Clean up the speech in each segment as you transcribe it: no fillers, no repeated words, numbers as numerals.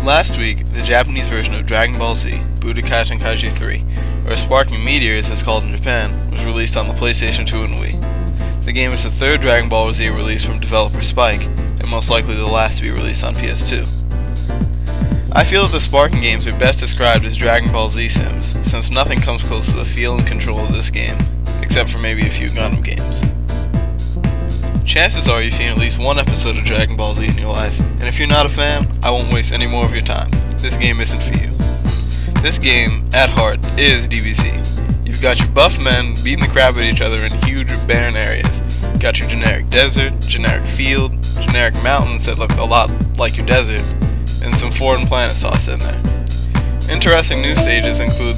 Last week, the Japanese version of Dragon Ball Z, Budokai Tenkaichi 3, or Sparking Meteor as it's called in Japan, was released on the PlayStation 2 and Wii. The game is the third Dragon Ball Z release from developer Spike, and most likely the last to be released on PS2. I feel that the Sparking games are best described as Dragon Ball Z sims, since nothing comes close to the feel and control of this game, except for maybe a few Gundam games. Chances are you've seen at least one episode of Dragon Ball Z in your life, and if you're not a fan, I won't waste any more of your time. This game isn't for you. This game, at heart, is DBZ. You've got your buff men beating the crap out of each other in huge barren areas. You've got your generic desert, generic field, generic mountains that look a lot like your desert, and some foreign planets tossed in there. Interesting new stages include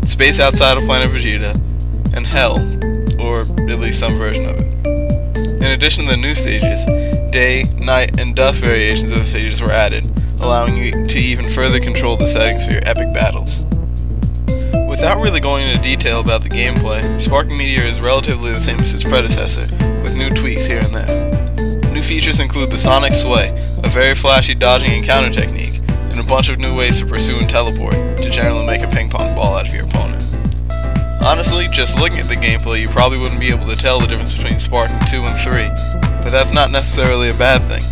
space outside of planet Vegeta, and Hell, or at least some version of it. In addition to the new stages, day, night, and dusk variations of the stages were added, allowing you to even further control the settings for your epic battles. Without really going into detail about the gameplay, Sparking Meteor is relatively the same as its predecessor, with new tweaks here and there. New features include the Sonic Sway, a very flashy dodging and counter technique, and a bunch of new ways to pursue and teleport, to generally make a ping pong ball out of your opponent. Honestly, just looking at the gameplay, you probably wouldn't be able to tell the difference between Sparking 2 and 3, but that's not necessarily a bad thing.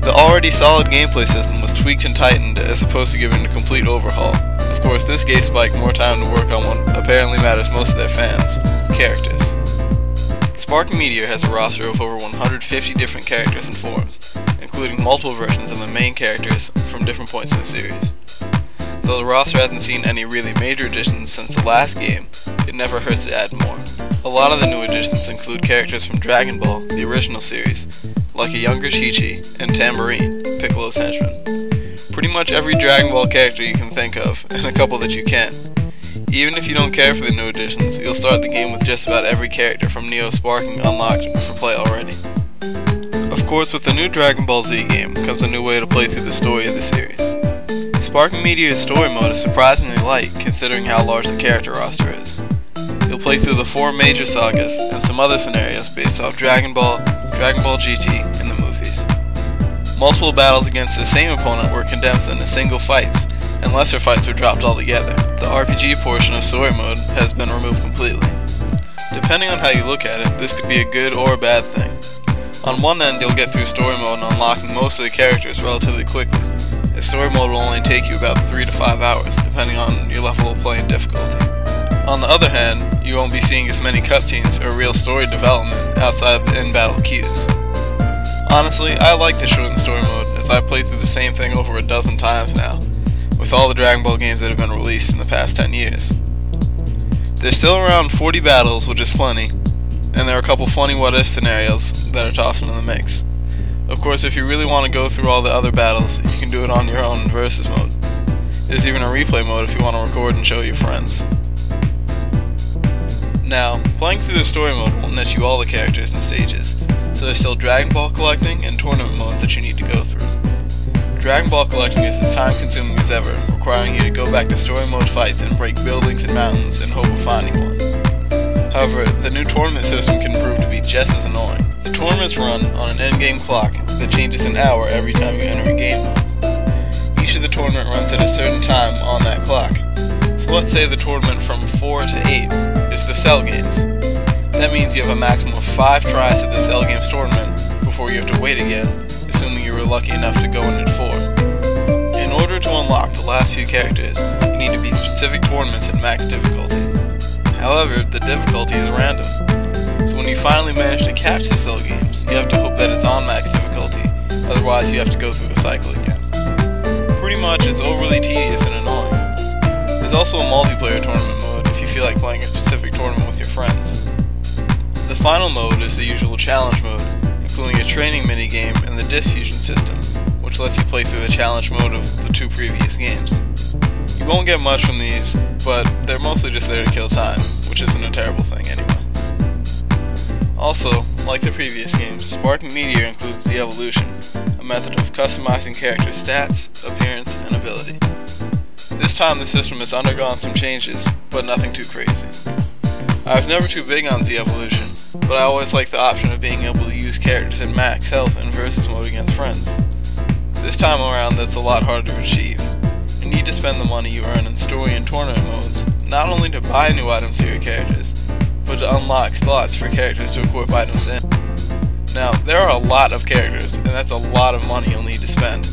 The already solid gameplay system was tweaked and tightened as opposed to giving a complete overhaul. Of course, this gave Spike more time to work on what apparently matters most to their fans: characters. Sparking Meteor has a roster of over 150 different characters and forms, including multiple versions of the main characters from different points in the series. Though the roster hasn't seen any really major additions since the last game, it never hurts to add more. A lot of the new additions include characters from Dragon Ball, the original series, like a younger Chi-Chi and Tambourine, Piccolo's henchman. Pretty much every Dragon Ball character you can think of, and a couple that you can't. Even if you don't care for the new additions, you'll start the game with just about every character from Neo Sparking unlocked for play already. Of course, with the new Dragon Ball Z game comes a new way to play through the story of the series. Sparking Meteor's story mode is surprisingly light considering how large the character roster is. You'll play through the 4 major sagas and some other scenarios based off Dragon Ball, Dragon Ball GT, and the movies. Multiple battles against the same opponent were condensed into single fights, and lesser fights were dropped altogether. The RPG portion of story mode has been removed completely. Depending on how you look at it, this could be a good or a bad thing. On one end, you'll get through story mode and unlocking most of the characters relatively quickly. The story mode will only take you about 3 to 5 hours, depending on your level of play and difficulty. On the other hand, you won't be seeing as many cutscenes or real story development outside of the in-battle cues. Honestly, I like the shortened story mode, as I've played through the same thing over a dozen times now, with all the Dragon Ball games that have been released in the past 10 years. There's still around 40 battles, which is plenty, and there are a couple funny what-if scenarios that are tossed into the mix. Of course, if you really want to go through all the other battles, you can do it on your own in Versus mode. There's even a replay mode if you want to record and show your friends. Now, playing through the story mode won't net you all the characters and stages, so there's still Dragon Ball collecting and tournament modes that you need to go through. Dragon Ball collecting is as time consuming as ever, requiring you to go back to story mode fights and break buildings and mountains in hope of finding one. However, the new tournament system can prove to be just as annoying. The tournaments run on an endgame clock that changes an hour every time you enter a game mode. Each of the tournament runs at a certain time on that clock. So let's say the tournament from 4 to 8 is the Cell Games. That means you have a maximum of 5 tries at the Cell Games tournament before you have to wait again, assuming you were lucky enough to go in at 4. In order to unlock the last few characters, you need to beat specific tournaments at max difficulty. However, the difficulty is random. So when you finally manage to catch the Cell Games, you have to hope that it's on max difficulty, otherwise you have to go through the cycle again. Pretty much, it's overly tedious and annoying. There's also a multiplayer tournament mode if you feel like playing a specific tournament with your friends. The final mode is the usual challenge mode, including a training minigame and the disc fusion system, which lets you play through the challenge mode of the 2 previous games. You won't get much from these, but they're mostly just there to kill time, which isn't a terrible thing anyway. Also, like the previous games, Sparking Meteor includes the Evolution, a method of customizing character stats, appearance, and ability. This time the system has undergone some changes, but nothing too crazy. I was never too big on Z Evolution, but I always liked the option of being able to use characters in max health in versus mode against friends. This time around that's a lot harder to achieve. You need to spend the money you earn in story and tournament modes, not only to buy new items for your characters, but to unlock slots for characters to equip items in. Now, there are a lot of characters, and that's a lot of money you'll need to spend.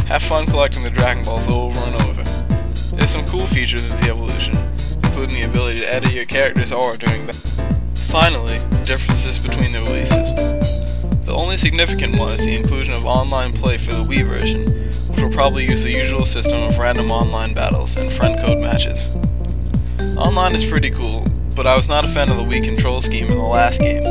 Have fun collecting the Dragon Balls over and over. There's some cool features of the evolution, including the ability to edit your character's aura during battle. Finally, differences between the releases. The only significant one is the inclusion of online play for the Wii version, which will probably use the usual system of random online battles and friend code matches. Online is pretty cool, but I was not a fan of the Wii control scheme in the last game.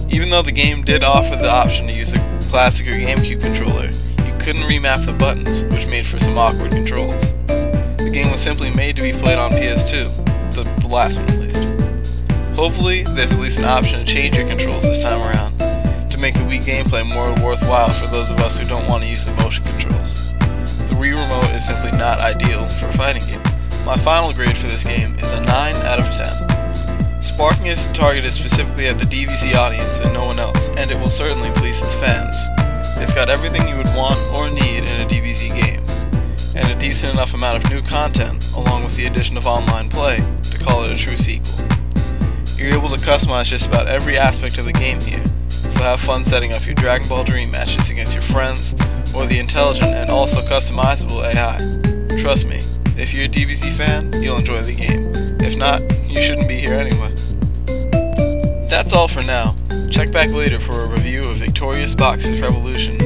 Even though the game did offer the option to use a classic or GameCube controller, you couldn't remap the buttons, which made for some awkward controls. The game was simply made to be played on PS2, the last one at least. Hopefully, there's at least an option to change your controls this time around, to make the Wii gameplay more worthwhile for those of us who don't want to use the motion controls. The Wii Remote is simply not ideal for a fighting game. My final grade for this game is a 9 out of 10. Sparking is targeted specifically at the DBZ audience and no one else, and it will certainly please its fans. It's got everything you would want or need in a DBZ game, and a decent enough amount of new content, along with the addition of online play, to call it a true sequel. You're able to customize just about every aspect of the game here, so have fun setting up your Dragon Ball Dream matches against your friends, or the intelligent and also customizable AI. Trust me, if you're a DBZ fan, you'll enjoy the game. If not, you shouldn't be here anyway. That's all for now. Check back later for a review of Victorious Box's Revolution